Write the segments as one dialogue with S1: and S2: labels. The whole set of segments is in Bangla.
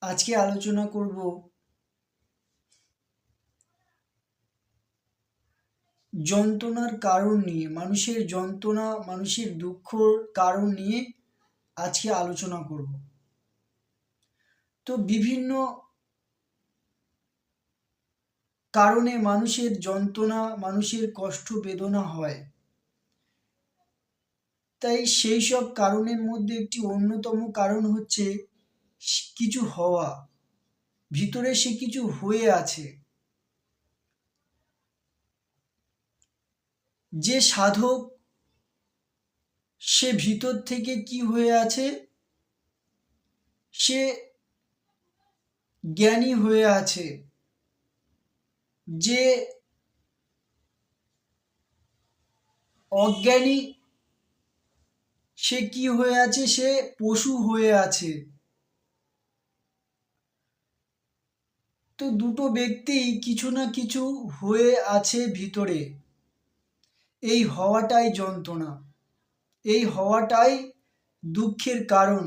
S1: আজকে আলোচনা করব যন্ত্রণার কারণ নিয়ে। মানুষের যন্ত্রণা, মানুষের দুঃখর কারণ নিয়ে আজকে আলোচনা করব। তো বিভিন্ন কারণে মানুষের যন্ত্রণা, মানুষের কষ্ট বেদনা হয়। তাই সেই সব কারণের মধ্যে একটি অন্যতম কারণ হচ্ছে কিছু হওয়া, ভিতরে সে কিছু হয়ে আছে। যে সাধক, সে ভিতর থেকে কি হয়ে আছে, সে জ্ঞানী হয়ে আছে। যে অজ্ঞানী, সে কি হয়ে আছে, সে পশু হয়ে আছে। তো দুটো ব্যক্তি কিছু না কিছু হয়ে আছে ভিতরে। এই হওয়াটাই যন্ত্রণা, এই হওয়াটাই দুঃখের কারণ।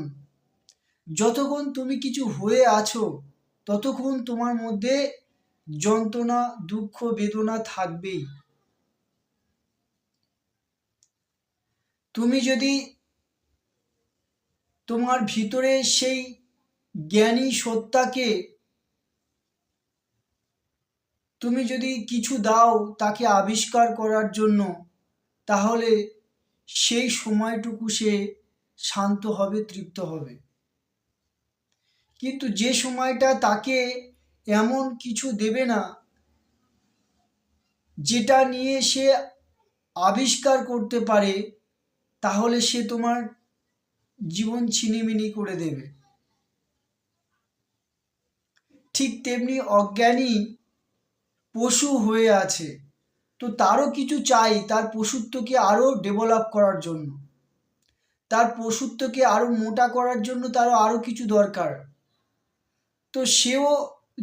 S1: যতক্ষণ তুমি কিছু হয়ে আছো ততক্ষণ তোমার মধ্যে যন্ত্রণা, দুঃখ, বেদনা থাকবেই। তুমি যদি তোমার ভিতরে সেই জ্ঞানী সত্তাকে তুমি যদি কিছু দাও তাকে আবিষ্কার করার জন্য, তাহলে সেই সময়টুকু সে শান্ত হবে, তৃপ্ত হবে। কিন্তু যে সময়টা তাকে এমন কিছু দেবে না যেটা নিয়ে সে আবিষ্কার করতে পারে, তাহলে সে তোমার জীবন ছিনিমিনি করে দেবে। ঠিক তেমনি অজ্ঞানী পশু হয়ে আছে, তো তারও কিছু চাই তার পশুত্বকে আরও ডেভেলপ করার জন্য, তার পশুত্বকে আরও মোটা করার জন্য তারও আরও কিছু দরকার। তো সেও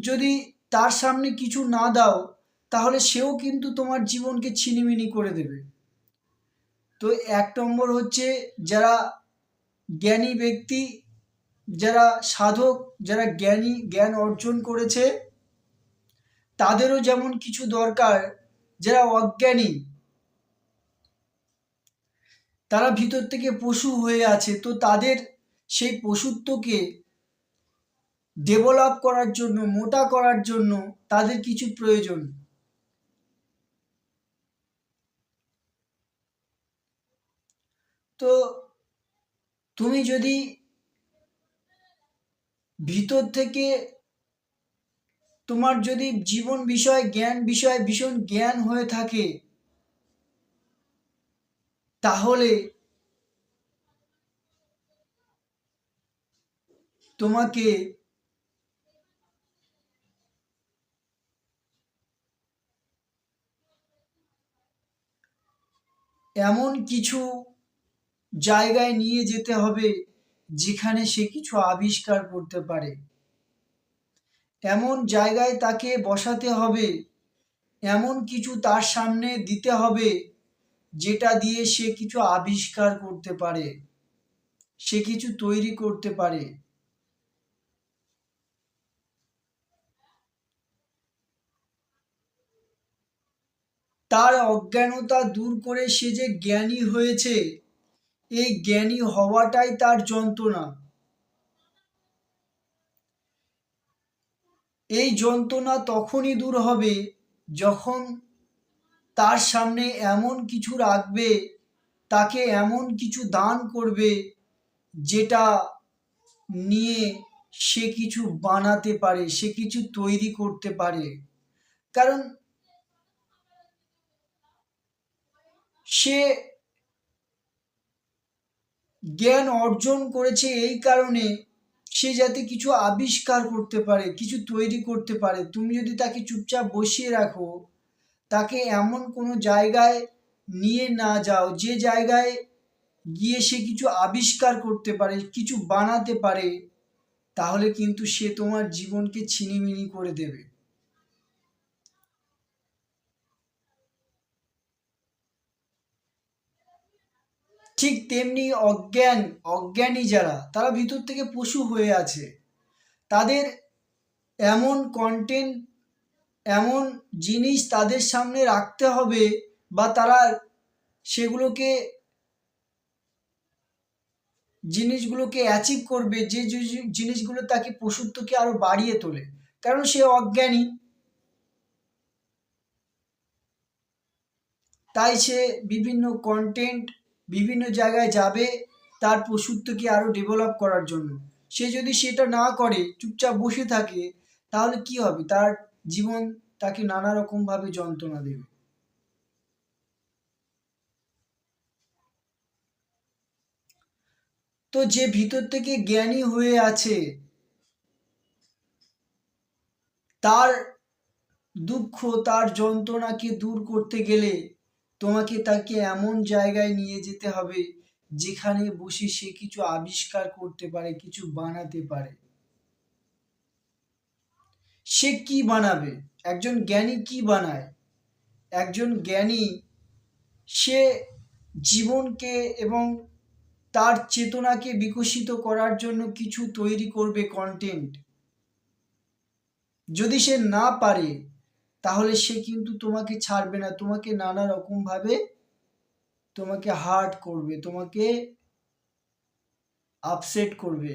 S1: যদি তার সামনে কিছু না দাও, তাহলে সেও কিন্তু তোমার জীবনকে ছিনিমিনি করে দেবে। তো এক নম্বর হচ্ছে যারা জ্ঞানী ব্যক্তি, যারা সাধক, যারা জ্ঞান অর্জন করেছে, তাদেরও যেমন কিছু দরকার। যারা অজ্ঞানী, তারা ভিতর থেকে পশু হয়ে আছে, তো তাদের সেই পশুত্বকে ডেভেলপ করার জন্য, মোটা করার জন্য তাদের কিছু প্রয়োজন। তো তুমি যদি ভিতর থেকে তোমার যদি জীবন বিষয়, জ্ঞান বিষয় ভীষণ জ্ঞান হয়ে থাকে, তাহলে তোমাকে এমন কিছু জায়গায় নিয়ে যেতে হবে যেখানে সে কিছু আবিষ্কার করতে পারে। এমন জায়গায় তাকে বসাতে হবে, এমন কিছু তার সামনে দিতে হবে যেটা দিয়ে সে কিছু আবিষ্কার করতে পারে, সে কিছু তৈরি করতে পারে। তার অজ্ঞানতা দূর করে সে যে জ্ঞানী হয়েছে, এই জ্ঞানী হওয়াটাই তার যন্ত্রণা। এই যন্ত্রণা তখনই দূর হবে যখন তার সামনে এমন কিছু রাখবে, তাকে এমন কিছু দান করবে যেটা নিয়ে সে কিছু বানাতে পারে, সে কিছু তৈরি করতে পারে। কারণ সে জ্ঞান অর্জন করেছে এই কারণে সে যাতে কিছু আবিষ্কার করতে পারে, কিছু তৈরি করতে পারে। তুমি যদি তাকে চুপচাপ বসিয়ে রাখো, তাকে এমন কোনো জায়গায় নিয়ে না যাও যে জায়গায় গিয়ে সে কিছু আবিষ্কার করতে পারে, কিছু বানাতে পারে, তাহলে কিন্তু সে তোমার জীবনকে ছিনিমিনি করে দেবে। ঠিক তেমনি অজ্ঞানী যারা, তারা ভিতর থেকে পশু হয়ে আছে। তাদের এমন কন্টেন্ট, এমন জিনিস তাদের সামনে রাখতে হবে, বা তারা সেগুলোকে জিনিসগুলোকে অ্যাচিভ করবে, যে জিনিসগুলো তাকে পশুত্বকে আরো বাড়িয়ে তোলে। কারণ সে অজ্ঞানী, তাই সে বিভিন্ন কন্টেন্ট, বিভিন্ন জায়গায় যাবে তার পশুত্বকে আরো ডেভেলপ করার জন্য। সে যদি সেটা না করে, চুপচাপ বসে থাকে, তাহলে কি হবে? তার জীবন তাকে নানা রকম ভাবে যন্ত্রণা দেবে। তো যে ভিতর থেকে জ্ঞানী হয়ে আছে, তার দুঃখ, তার যন্ত্রণাকে দূর করতে গেলে তোমাকে তাকে এমন জায়গায় নিয়ে যেতে হবে যেখানে বসে সে কিছু আবিষ্কার করতে পারে, কিছু বানাতে পারে। সে কি বানাবে? একজন জ্ঞানী কি বানায়? একজন জ্ঞানী, সে জীবনকে এবং তার চেতনাকে বিকশিত করার জন্য কিছু তৈরি করবে, কন্টেন্ট। যদি সে না পারে, তাহলে সে কিন্তু তোমাকে ছাড়বে না, তোমাকে নানা রকম ভাবে তোমাকে হার্ট করবে, তোমাকে আপসেট করবে।